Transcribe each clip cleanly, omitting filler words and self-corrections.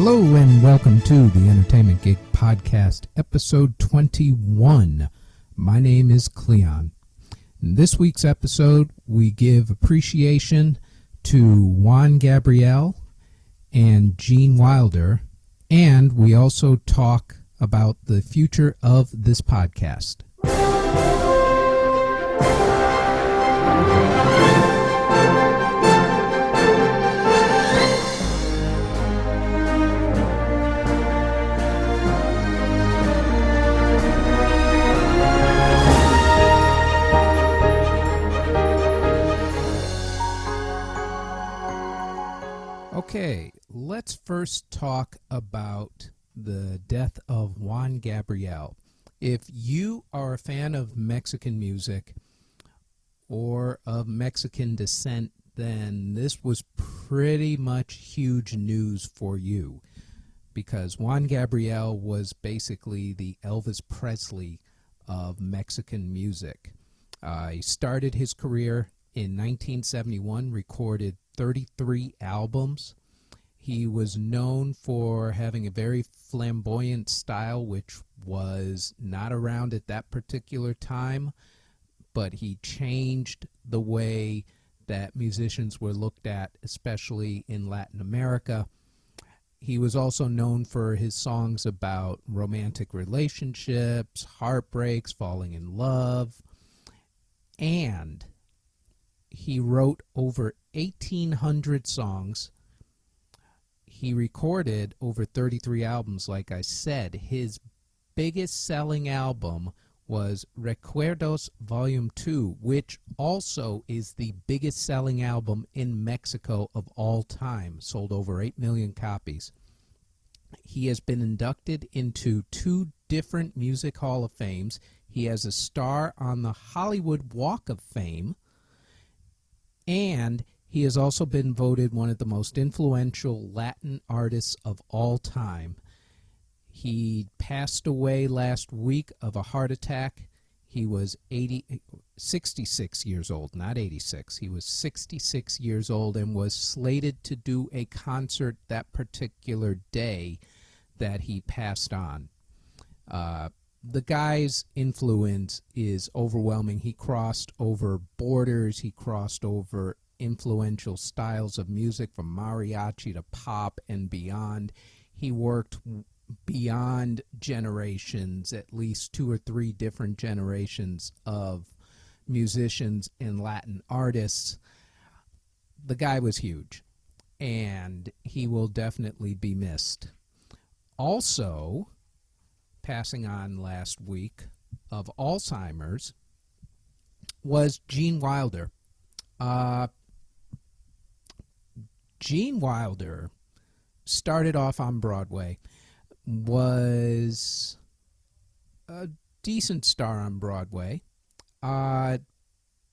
Hello and welcome to the Entertainment Gig Podcast, episode 21. My name is Cleon. In this week's episode, we give appreciation to Juan Gabriel and Gene Wilder, and we also talk about the future of this podcast. Okay, let's first talk about the death of Juan Gabriel. If you are a fan of Mexican music or of Mexican descent, then this was pretty much huge news for you, because Juan Gabriel was basically the Elvis Presley of Mexican music. He started his career in 1971, recorded 33 albums. He was known for having a very flamboyant style, which was not around at that particular time, but he changed the way that musicians were looked at, especially in Latin America. He was also known for his songs about romantic relationships, heartbreaks, falling in love, and he wrote over 1,800 songs. He recorded over 33 albums, like I said. His biggest selling album was Recuerdos Volume 2, which also is the biggest selling album in Mexico of all time, sold over 8 million copies. He has been inducted into 2 different Music Hall of Fames. He has a star on the Hollywood Walk of Fame, and he has also been voted one of the most influential Latin artists of all time. He passed away last week of a heart attack. He was 66 years old, not 86. He was 66 years old and was slated to do a concert that particular day that he passed on. The guy's influence is overwhelming. He crossed over borders. He crossed over influential styles of music from mariachi to pop and beyond. He worked beyond generations, at least 2 or 3 different generations of musicians and Latin artists. The guy was huge, and he will definitely be missed. Also, passing on last week of Alzheimer's was Gene Wilder. Gene Wilder started off on Broadway, was a decent star on Broadway.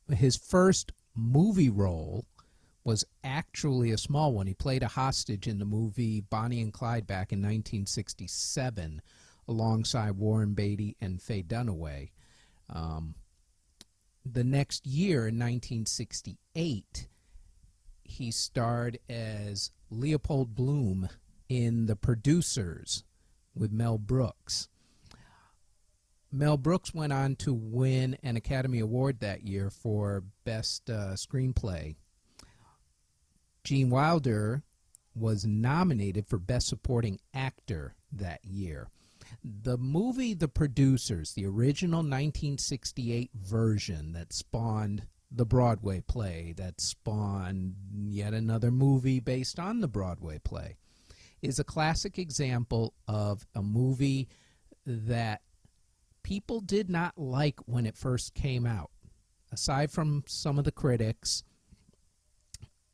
His first movie role was actually a small one. He played a hostage in the movie Bonnie and Clyde back in 1967, alongside Warren Beatty and Faye Dunaway. The next year, in 1968, he starred as Leopold Bloom in The Producers with Mel Brooks. Mel Brooks went on to win an Academy Award that year for Best Screenplay. Gene Wilder was nominated for Best Supporting Actor that year. The movie The Producers, the original 1968 version that spawned the Broadway play, that spawned yet another movie based on the Broadway play, is a classic example of a movie that people did not like when it first came out. Aside from some of the critics,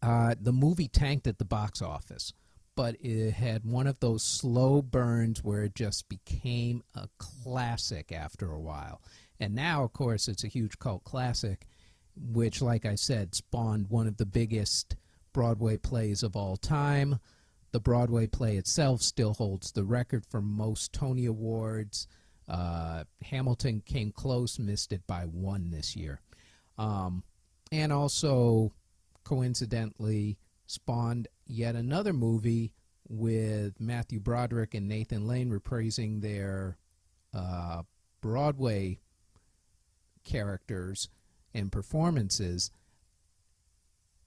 the movie tanked at the box office, but it had one of those slow burns where it just became a classic after a while. And now, of course, it's a huge cult classic, which, like I said, spawned one of the biggest Broadway plays of all time. The Broadway play itself still holds the record for most Tony Awards. Hamilton came close, missed it by 1 this year. And also, coincidentally, spawned yet another movie with Matthew Broderick and Nathan Lane reprising their Broadway characters and performances,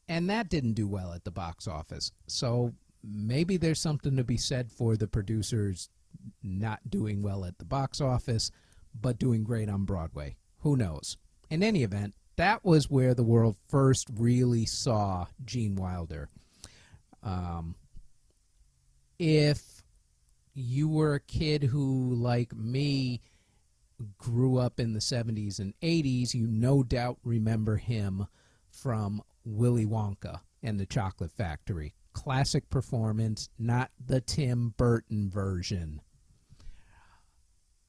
and that didn't do well at the box office. So maybe there's something to be said for the producers not doing well at the box office, but doing great on Broadway. Who knows? In any event, that was where the world first really saw Gene Wilder. If you were a kid who, like me, grew up in the 70s and 80s, you no doubt remember him from Willy Wonka and the Chocolate Factory. Classic performance, not the Tim Burton version.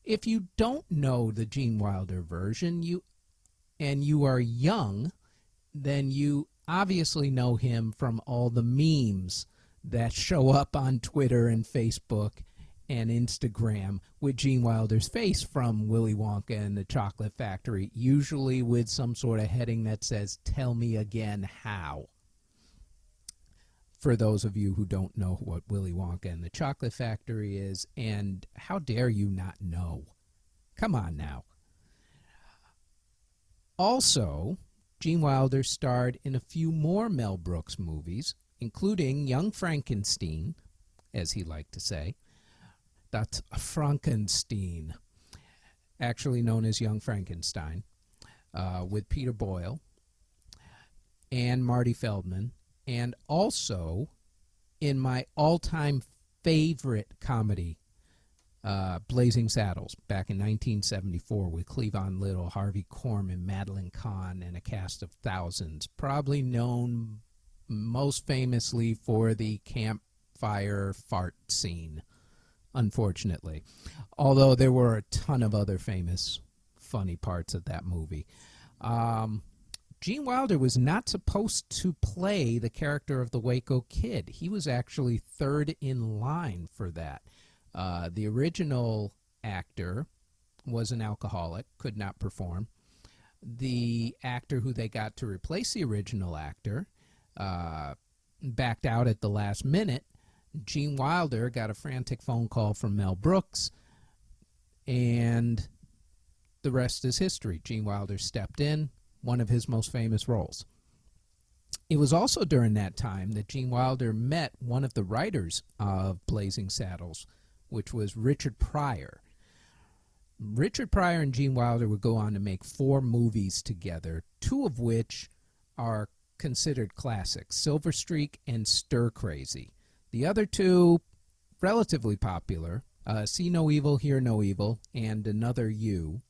If you don't know the Gene Wilder version, and you are young, then you obviously know him from all the memes that show up on Twitter and Facebook and Instagram with Gene Wilder's face from Willy Wonka and the Chocolate Factory, usually with some sort of heading that says, "Tell me again how." For those of you who don't know what Willy Wonka and the Chocolate Factory is, and how dare you not know? Come on now. Also, Gene Wilder starred in a few more Mel Brooks movies, including Young Frankenstein, as he liked to say. That's Frankenstein, actually known as Young Frankenstein, with Peter Boyle and Marty Feldman, and also in my all-time favorite comedy, Blazing Saddles, back in 1974 with Cleavon Little, Harvey Korman, Madeline Kahn, and a cast of thousands, probably known most famously for the campfire fart scene, unfortunately. Although there were a ton of other famous, funny parts of that movie. Gene Wilder was not supposed to play the character of the Waco Kid. He was actually third in line for that. The original actor was an alcoholic, could not perform. The actor who they got to replace the original actor backed out at the last minute. Gene Wilder got a frantic phone call from Mel Brooks, and the rest is history. Gene Wilder stepped in, one of his most famous roles. It was also during that time that Gene Wilder met one of the writers of Blazing Saddles, which was Richard Pryor. Richard Pryor and Gene Wilder would go on to make 4 movies together, 2 of which are considered classics, Silver Streak and Stir Crazy. The other 2, relatively popular, See No Evil, Hear No Evil, and Another You.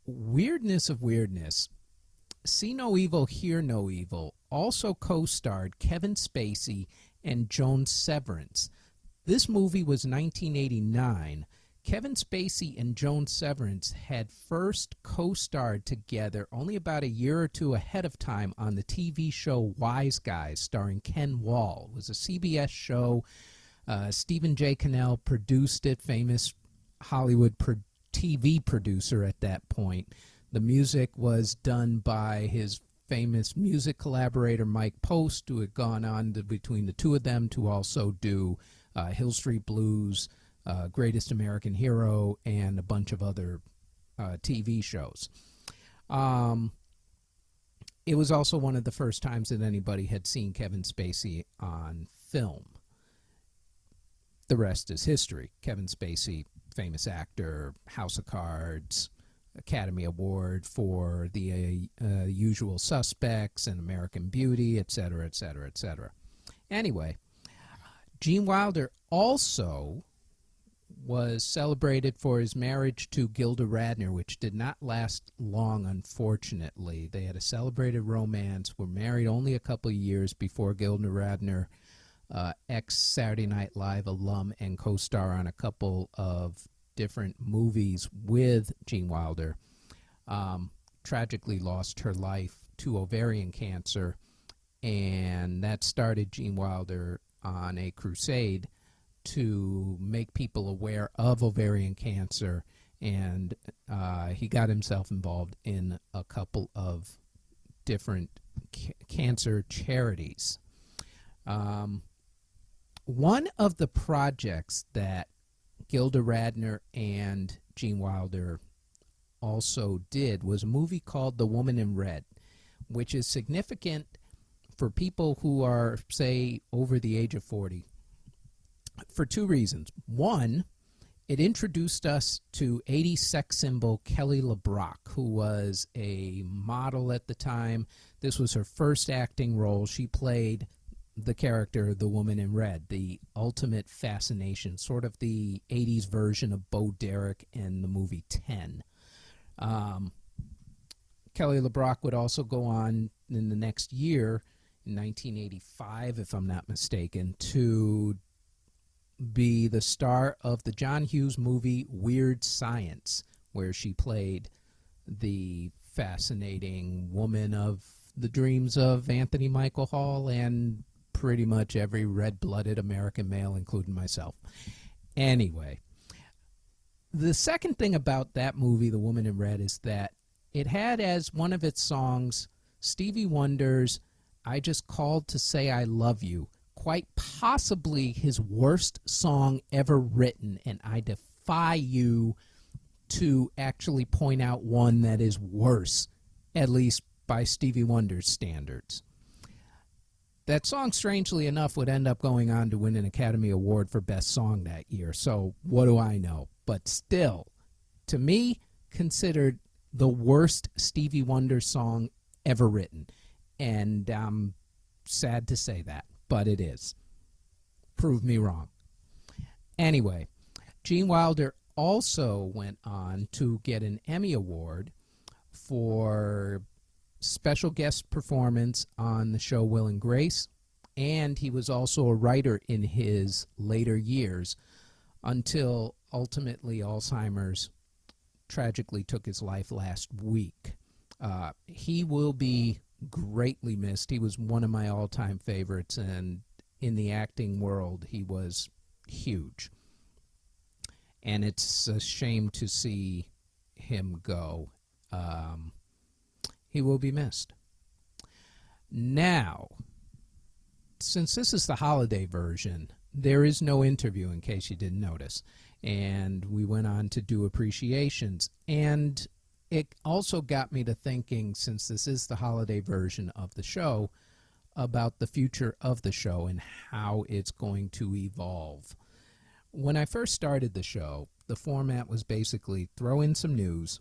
Weirdness of weirdness, See No Evil, Hear No Evil also co-starred Kevin Spacey and Joan Severance. This movie was 1989. Kevin Spacey and Joan Severance had first co-starred together only about a year or 2 ahead of time on the TV show Wise Guys, starring Ken Wall. It was a CBS show. Stephen J. Cannell produced it, famous Hollywood TV producer at that point. The music was done by his famous music collaborator Mike Post, who had gone on between the 2 of them to also do Hill Street Blues, Greatest American Hero, and a bunch of other TV shows. It was also one of the first times that anybody had seen Kevin Spacey on film. The rest is history. Kevin Spacey, famous actor, House of Cards, Academy Award for The Usual Suspects and American Beauty, etc., etc., etc. Anyway, Gene Wilder also was celebrated for his marriage to Gilda Radner, which did not last long, unfortunately. They had a celebrated romance, were married only a couple of years before Gilda Radner, ex-Saturday Night Live alum and co-star on a couple of different movies with Gene Wilder, tragically lost her life to ovarian cancer, and that started Gene Wilder on a crusade to make people aware of ovarian cancer, and he got himself involved in a couple of different cancer charities. Um, One of the projects that Gilda Radner and Gene Wilder also did was a movie called The Woman in Red, which is significant for people who are, say, over the age of 40 for two reasons. One, it introduced us to 80s sex symbol Kelly LeBrock, who was a model at the time. This was her first acting role. She played the character, the woman in red, the ultimate fascination, sort of the 80s version of Bo Derek in the movie 10. Kelly LeBrock would also go on in the next year, in 1985, if I'm not mistaken, to be the star of the John Hughes movie Weird Science, where she played the fascinating woman of the dreams of Anthony Michael Hall and pretty much every red-blooded American male, including myself. Anyway, the second thing about that movie, The Woman in Red, is that it had as one of its songs Stevie Wonder's I Just Called to Say I Love You, quite possibly his worst song ever written, and I defy you to actually point out one that is worse, at least by Stevie Wonder's standards. That song, strangely enough, would end up going on to win an Academy Award for Best Song that year, so what do I know? But still, to me, considered the worst Stevie Wonder song ever written, and I'm sad to say that, but it is. Prove me wrong. Anyway, Gene Wilder also went on to get an Emmy Award for special guest performance on the show Will and Grace, and he was also a writer in his later years until ultimately Alzheimer's tragically took his life last week. He will be greatly missed. He was one of my all-time favorites, and in the acting world, he was huge. And it's a shame to see him go. He will be missed. Now, since this is the holiday version, there is no interview, in case you didn't notice. And we went on to do appreciations. And it also got me to thinking, since this is the holiday version of the show, about the future of the show and how it's going to evolve. When I first started the show, the format was basically throw in some news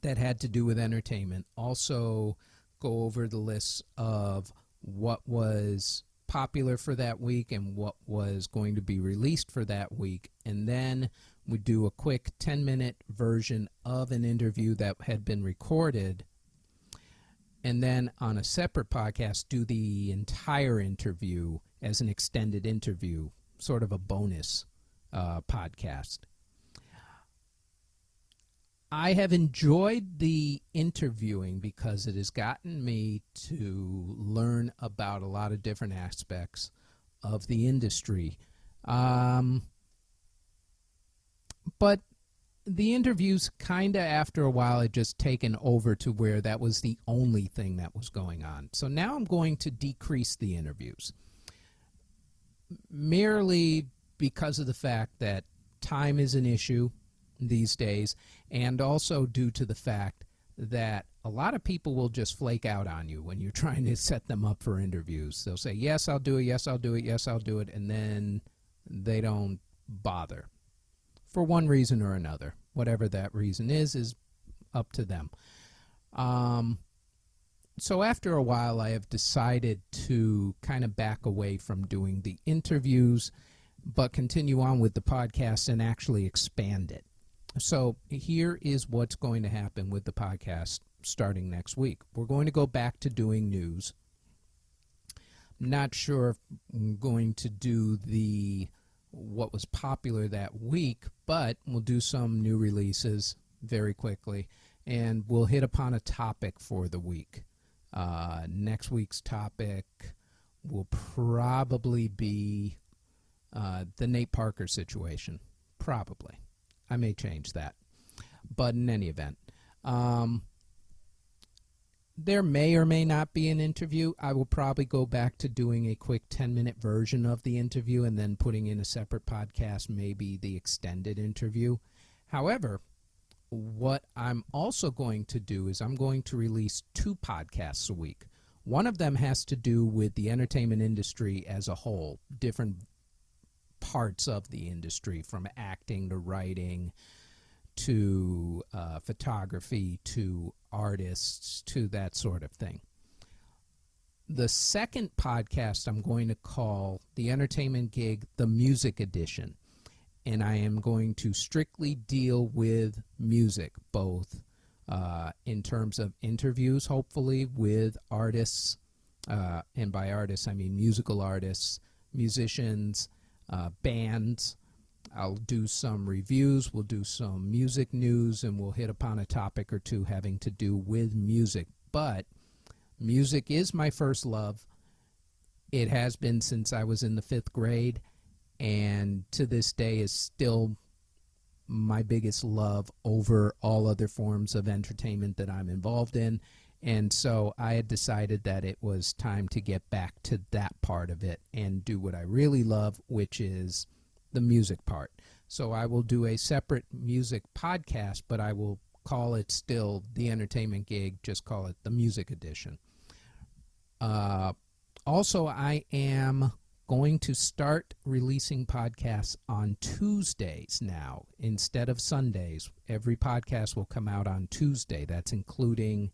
that had to do with entertainment, also go over the lists of what was popular for that week and what was going to be released for that week, and then we'd do a quick 10-minute version of an interview that had been recorded, and then on a separate podcast do the entire interview as an extended interview, sort of a bonus podcast. I have enjoyed the interviewing because it has gotten me to learn about a lot of different aspects of the industry. But the interviews kind of, after a while, had just taken over to where that was the only thing that was going on. So now I'm going to decrease the interviews, merely because of the fact that time is an issue these days, and also due to the fact that a lot of people will just flake out on you when you're trying to set them up for interviews. They'll say, yes, I'll do it, yes, I'll do it, yes, I'll do it, and then they don't bother for one reason or another. Whatever that reason is up to them. So after a while, I have decided to kind of back away from doing the interviews, but continue on with the podcast and actually expand it. So here is what's going to happen with the podcast starting next week. We're going to go back to doing news. Not sure if I'm going to do what was popular that week, but we'll do some new releases very quickly, and we'll hit upon a topic for the week. Next week's topic will probably be the Nate Parker situation. Probably. I may change that. But in any event, there may or may not be an interview. I will probably go back to doing a quick 10-minute version of the interview and then putting in a separate podcast, maybe the extended interview. However, what I'm also going to do is I'm going to release 2 podcasts a week. One of them has to do with the entertainment industry as a whole, different parts of the industry, from acting to writing to photography to artists to that sort of thing. The second podcast I'm going to call the entertainment gig, the music edition. And I am going to strictly deal with music, both in terms of interviews, hopefully, with artists. And by artists, I mean musical artists, musicians, bands. I'll do some reviews, we'll do some music news, and we'll hit upon a topic or two having to do with music. But music is my first love. It has been since I was in the 5th grade, and to this day is still my biggest love over all other forms of entertainment that I'm involved in. And so I had decided that it was time to get back to that part of it and do what I really love, which is the music part. So I will do a separate music podcast, but I will call it still the entertainment gig, just call it the music edition. Also, I am going to start releasing podcasts on Tuesdays now instead of Sundays. Every podcast will come out on Tuesday. That's including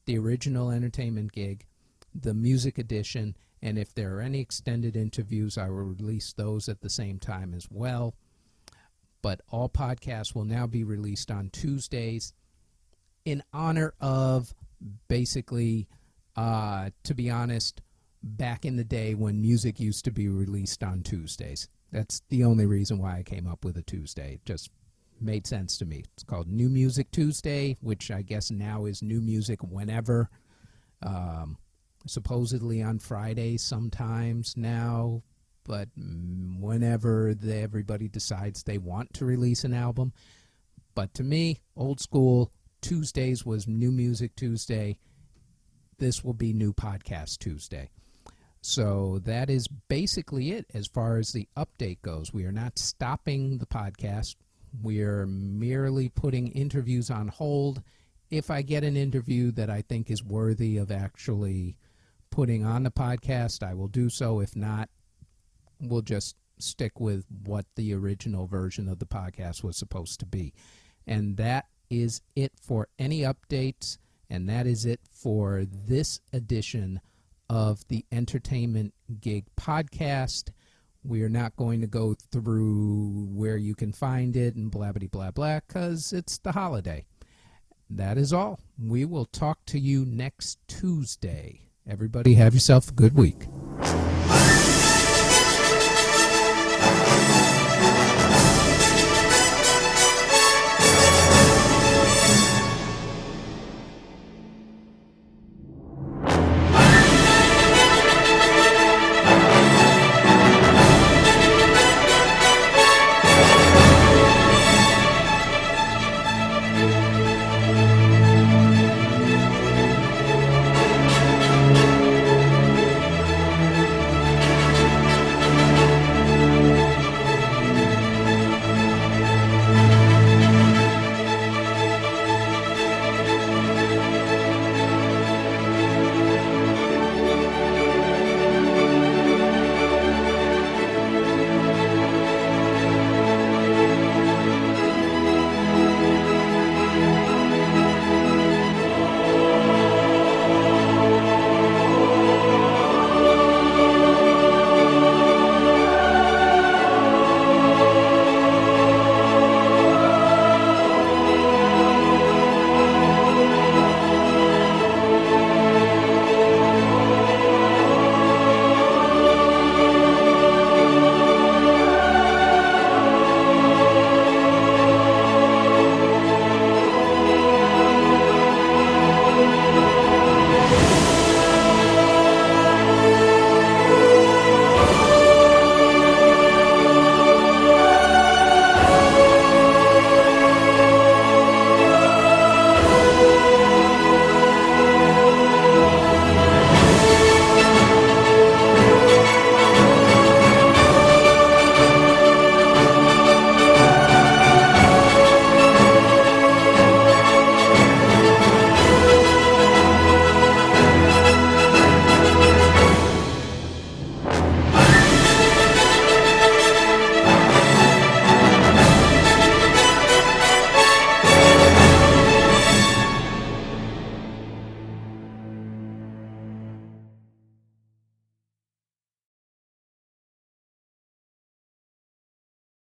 the original entertainment gig, the music edition, and if there are any extended interviews, I will release those at the same time as well. But all podcasts will now be released on Tuesdays in honor of, basically, to be honest, back in the day when music used to be released on Tuesdays. That's the only reason why I came up with a Tuesday. It just made sense to me. It's called New Music Tuesday, which I guess now is New Music Whenever. Supposedly on Fridays sometimes now, but whenever everybody decides they want to release an album. But to me, old school, Tuesdays was New Music Tuesday. This will be New Podcast Tuesday. So that is basically it as far as the update goes. We are not stopping the podcast. We are merely putting interviews on hold. If I get an interview that I think is worthy of actually putting on the podcast, I will do so. If not, we'll just stick with what the original version of the podcast was supposed to be. And that is it for any updates, and that is it for this edition of the Entertainment Gig podcast. We are not going to go through where you can find it and blah, blah, blah, blah, because it's the holiday. That is all. We will talk to you next Tuesday. Everybody have yourself a good week.